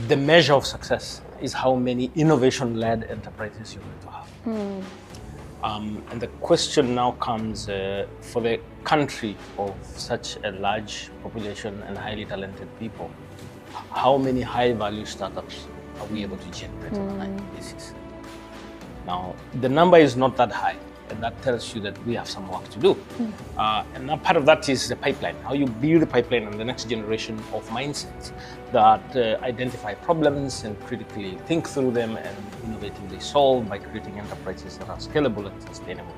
the measure of success is how many innovation-led enterprises you're going to have. And the question now comes for the country of such a large population and highly talented people, how many high-value startups are we able to generate on an annual basis? Now, the number is not that high, and that tells you that we have some work to do. And now part of that is the pipeline, how you build the pipeline and the next generation of mindsets that identify problems and critically think through them and innovatively solve by creating enterprises that are scalable and sustainable.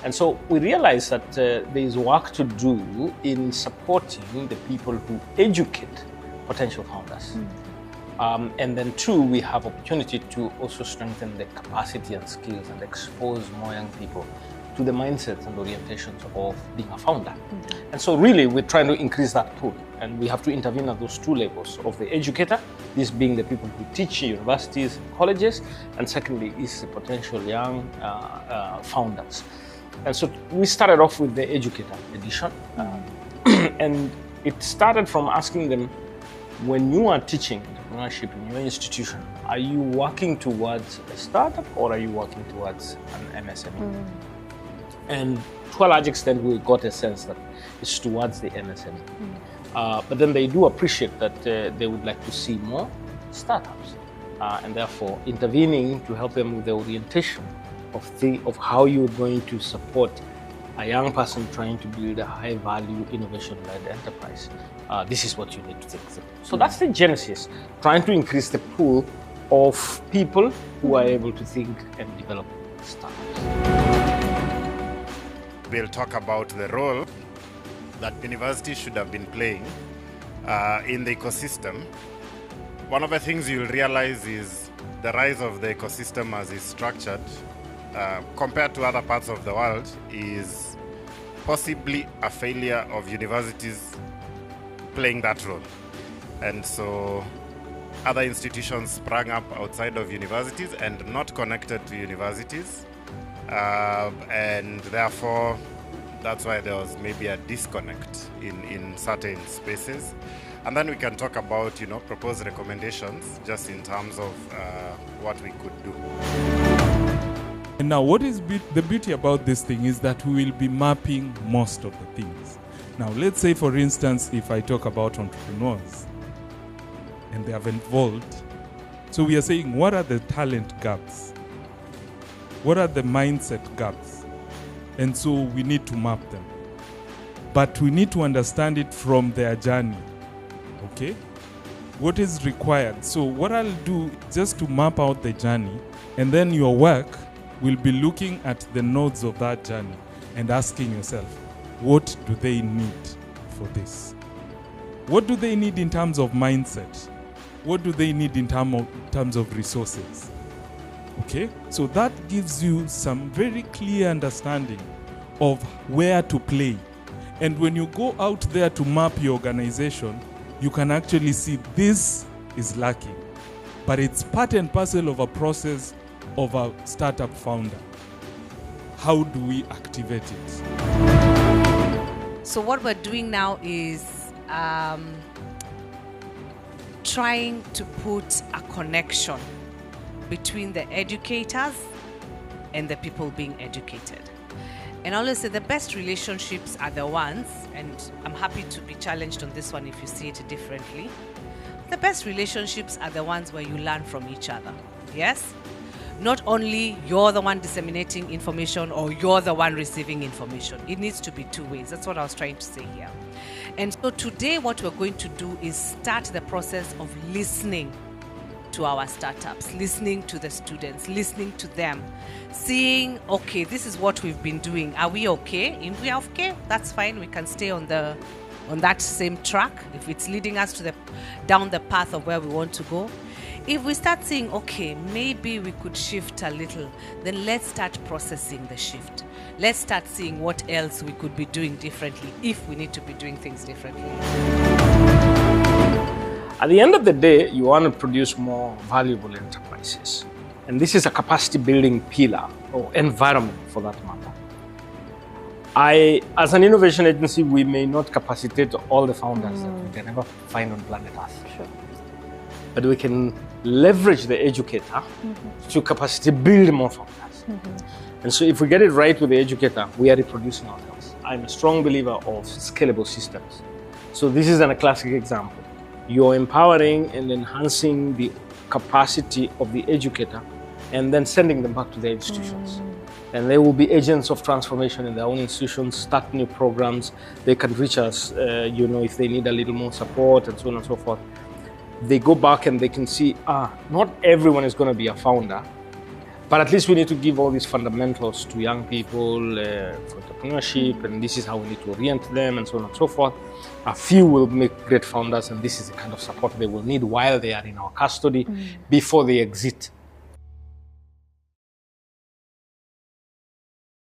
And so we realize that there is work to do in supporting the people who educate potential founders. And then two, we have opportunity to also strengthen the capacity and skills and expose more young people to the mindsets and orientations of being a founder. And so really we're trying to increase that pool, and we have to intervene at those two levels of the educator, this being the people who teach universities and colleges, and secondly is the potential young founders. And so we started off with the educator edition, and it started from asking them, when you are teaching entrepreneurship in your institution, are you working towards a startup or are you working towards an MSME? And to a large extent, we got a sense that it's towards the MSME. But then they do appreciate that they would like to see more startups, and therefore intervening to help them with the orientation of how you're going to support a young person trying to build a high-value, innovation-led enterprise. This is what you need to think through. So that's the genesis, trying to increase the pool of people who are able to think and develop startups. We'll talk about the role that universities should have been playing in the ecosystem. One of the things you'll realize is the rise of the ecosystem as it's structured compared to other parts of the world is possibly a failure of universities playing that role. And so other institutions sprang up outside of universities and not connected to universities. And therefore, that's why there was maybe a disconnect in certain spaces. And then we can talk about, proposed recommendations just in terms of what we could do. And now what is the beauty about this thing is that we will be mapping most of the things. Now let's say, for instance, if I talk about entrepreneurs and they have evolved, so we are saying what are the talent gaps? What are the mindset gaps? And so we need to map them. But we need to understand it from their journey. Okay? What is required? So what I'll do just to map out the journey, and then your work will be looking at the nodes of that journey and asking yourself, what do they need for this? What do they need in terms of mindset? What do they need in terms of resources? Okay, so that gives you some very clear understanding of where to play. And when you go out there to map your organization, you can actually see this is lacking. But it's part and parcel of a process of a startup founder. How do we activate it? So what we're doing now is trying to put a connection between the educators and the people being educated. And I always say the best relationships are the ones, and I'm happy to be challenged on this one if you see it differently. The best relationships are the ones where you learn from each other. Yes? Not only you're the one disseminating information or you're the one receiving information. It needs to be two ways. That's what I was trying to say here. And so today what we're going to do is start the process of listening to our startups, listening to the students, listening to them, seeing, okay, this is what we've been doing. Are we okay? If we are okay, that's fine. We can stay on that same track if it's leading us to down the path of where we want to go. If we start saying, okay, maybe we could shift a little, then let's start processing the shift. Let's start seeing what else we could be doing differently if we need to be doing things differently. At the end of the day, you want to produce more valuable enterprises. And this is a capacity building pillar or environment for that matter. As an innovation agency, we may not capacitate all the founders that we can ever find on planet Earth. Sure. but we can leverage the educator to capacity build more founders. And so if we get it right with the educator, we are reproducing ourselves. I'm a strong believer of scalable systems. So this is a classic example. You're empowering and enhancing the capacity of the educator and then sending them back to their institutions. And they will be agents of transformation in their own institutions, start new programs. They can reach us, if they need a little more support and so on and so forth. They go back and they can see, not everyone is going to be a founder, but at least we need to give all these fundamentals to young people for entrepreneurship, and this is how we need to orient them and so on and so forth. A few will make great founders, and this is the kind of support they will need while they are in our custody before they exit